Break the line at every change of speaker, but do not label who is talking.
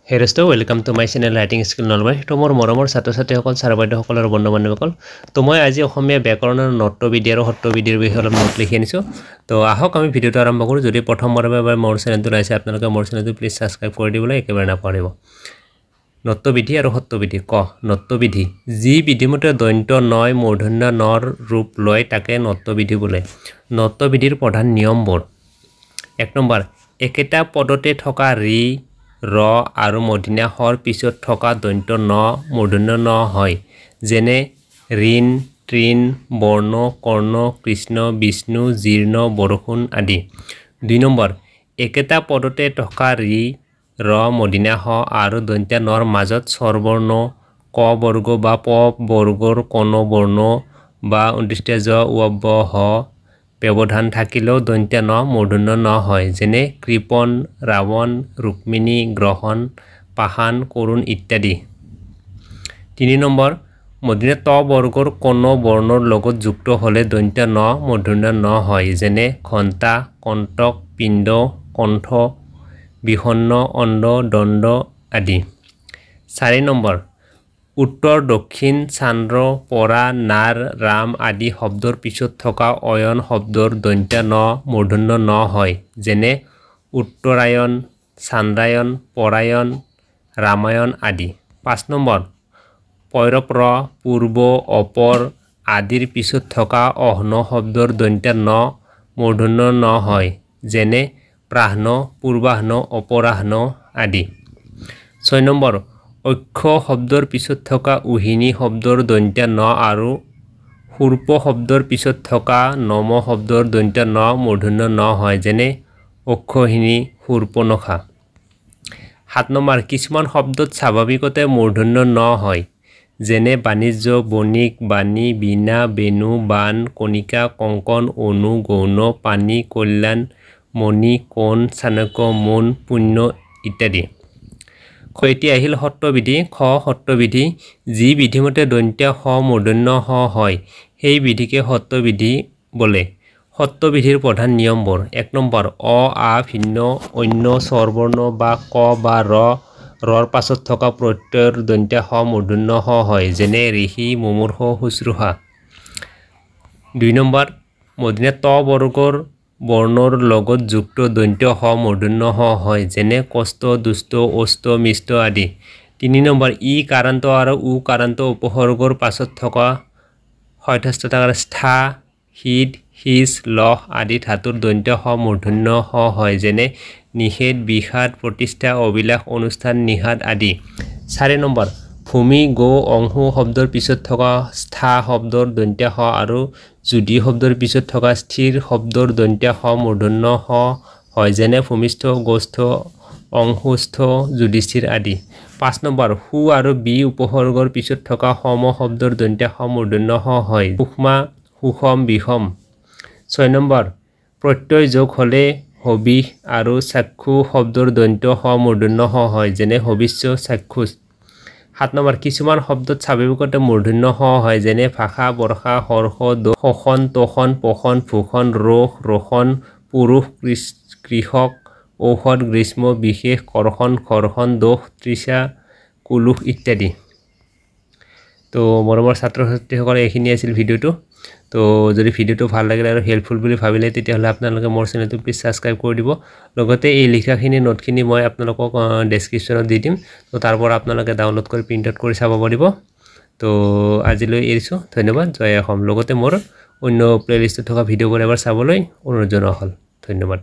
Hey Resto, welcome to my channel Writing Skill Nalbari. Tomorrow moromor ছাত্ৰ ছাত্ৰীসকল ছাৰবাইদেউসকলৰ বন্ধু বান্ধৱীসকল তো মই আজি অসমীয়া ব্যাকৰণৰ নট্যবিধি আৰু সত্যবিধিৰ বিষয়ে অলপ নোট লিখি আনিছো তো আহক আমি ভিডিওটো আৰম্ভ কৰো যদি প্ৰথমবাৰৰ মোৰ চেনেলটো আছে আপোনালোকে মোৰ চেনেলটো প্লিজ সাবস্ক্ৰাইব কৰি দিবলৈ একেবাৰে নাপাহৰিব নট্যবিধি আৰু সত্যবিধি ক নট্যবিধি যি বিধিমতে দন্ত নয় মূৰ্ধন্য নৰ ৰূপ লয় তাকে নট্যবিধি বোলে নট্যবিধিৰ প্ৰধান নিয়মবোৰ এক নম্বৰ একেটা পদতে থকা ৰি ৰ আৰু মদিনা হৰ পিছত থকা দন্ত ন মূৰ্ধন্য ন হয় যেনে ঋণ তৃণ বৰ্ণ কৰ্ণ কৃষ্ণ বিষ্ণু জীৰ্ণ বৰষুণ আদি দুই নম্বৰ একেটা পদতে থকা ৰি ৰ মদিনা হ আৰু দন্ত নৰ মাজত স্বৰবৰ্ণ ক বৰ্গ বা প বৰ্গৰ কণ বৰ্ণ বা উদ্দিষ্ট ৱ হ ব্যৱধান থাকিলেও দন্ত ন মূৰ্ধন্য ন হয় যেনে কৃপণ ৰাৱণ ৰুক্মিণী গ্ৰহণ পাষাণ কৰুণ ইত্যাদি তিনি নম্বৰ মদিনা ত বৰ্গৰ কণ বৰ্ণৰ লগত যুক্ত হ'লে দন্ত ন মূৰ্ধন্য ন হয় যেনে ঘণ্টা কণ্টক পিণ্ড কণ্ঠ বিষণ্ণ অণ্ড দণ্ড আদি চাৰি নম্বৰ উত্তৰ দক্ষিণ চান্দ্ৰ পৰা নাৰ ৰাম আদি শব্দৰ পিছত থকা অয়ন শব্দৰ দন্ত ন মূৰ্ধন্য ন হয় যেনে উত্তৰায়ণ চান্দ্ৰায়ণ পৰায়ণ ৰামায়ণ আদি পাঁচ নম্বৰ পৈৰপ্ৰ পূৰ্ব অপৰ আদিৰ পিছত থকা অহ্ন শব্দৰ দন্ত ন মূৰ্ধন্য ন হয় যেনে প্ৰাহ্ন পূৰ্বাহ্ন অপৰাহ্ন আদি ছয় নম্বৰ অক্ষ শব্দৰ পিছত থকা উহিনী শব্দৰ দন্ত ন আৰু সূৰ্প শব্দৰ পিছত থকা নম শব্দৰ দন্ত ন মূৰ্ধন্য ন হয় যেনে অক্ষহিনী সূৰ্পনখা সাত নম্বৰ কিছুমান শব্দত স্বাভাৱিকতে মূৰ্ধন্য ন হয় যেনে বাণিজ্য বণিক বাণী বীণা বেণু বাণ কণিকা কংকণ অনু গৌণ পানী কল্যাণ মণি কোণ চাণক্য মোন পুণ্য ইত্যাদি এতিয়া আহিল সত্যবিধি খ সত্যবিধি যি বিধিমতে দন্ত হ মূৰ্ধন্য হ হয় সেই বিধিকে সত্যবিধি বোলে সত্যবিধিৰ প্ৰধান নিয়মবোৰ এক নম্বৰ অ আ ভিন্ন অন্য স্বৰবৰ্ণ বা ক বা ৰৰ পাছত থকা প্ৰত্যয়ৰ দন্ত হ মূৰ্ধন্য হ হয় যেনে ঋষি মুমূৰ্ষ শুশ্ৰূষা দুই নম্বৰ মদিনা ত বৰ্গৰ বৰ্ণৰ লগত যুক্ত দন্ত হ মূৰ্ধন্য হ হয় যেনে কষ্ট দুষ্ট অষ্ট মিষ্ট আদি তিনি নম্বৰ ই কাৰান্ত আৰু উ কাৰান্ত উপসৰ্গৰ পাছত থকা হঠস্থতাকাৰ স্থা হৃদ হিচ লহ আদি ধাতুৰ দন্ত হ মূৰ্ধন্য হ হয় যেনে নিষেধ বিষাদ প্ৰতিষ্ঠা অভিলাষ অনুষ্ঠান নিষাদ আদি চাৰি নম্বৰ ভূমি গো অংশু শব্দৰ পিছত থকা স্থা শব্দৰ দন্ত হ আৰু যুদি শব্দৰ পিছত থকা স্থিৰ শব্দৰ দন্ত হ মূৰ্ধন্য হ হয় যেনে ভূমিষ্ঠ গোষ্ঠ অংশুস্থ যুধিষ্ঠিৰ আদি পাঁচ নম্বৰ সু আৰু বি উপসৰ্গৰ পিছত থকা সম শব্দৰ দন্ত হ মূৰ্ধন্য হ হয় সূক্ষ্মা সুষম বিষম ছয় নম্বৰ প্ৰত্যয় যোগ হ'লে হবিষ আৰু চাক্ষু শব্দৰ দন্ত হ মূৰ্ধন্য হ হয় যেনে হবিষ্য চাক্ষুষ সাত নম্বৰ কিছুমান শব্দত স্বাভাৱিকতে মূৰ্ধন্য হ হয় যেনে ভাষা বৰ্ষা হৰ্ষ শোষণ তোষণ পোষণ ভূষণ ৰোষ ৰোষণ পুৰুষ কৃষক ঔষধ গ্ৰীষ্ম বিশেষ কৰ্ষণ ঘৰ্ষণ দোষ তৃষা কুলুষ ইত্যাদি তো মৰমৰ ছাত্ৰ ছাত্ৰীসকলে এইখিনি আছিল ভিডিঅ'টো তো যদি ভিডিঅ'টো ভাল লাগিলে আৰু হেল্পফুল বুলি ভাবিলে তেতিয়াহ'লে আপোনালোকে মোৰ চেনেলটো প্লিজ ছাবস্ক্ৰাইব কৰি দিব লগতে এই লিখাখিনি নোটখিনি মই আপোনালোকক ডেছক্ৰিপশ্যনত দি দিম তো তাৰ পৰা আপোনালোকে ডাউনলোড কৰি প্ৰিণ্ট আউট কৰি চাব পাৰিব তো আজিলৈ এৰিছোঁ ধন্যবাদ জয় অসম লগতে মোৰ অন্য প্লেলিষ্টত থকা ভিডিঅ'বোৰ এবাৰ চাবলৈ অনুৰোধ জনোৱা হ'ল ধন্যবাদ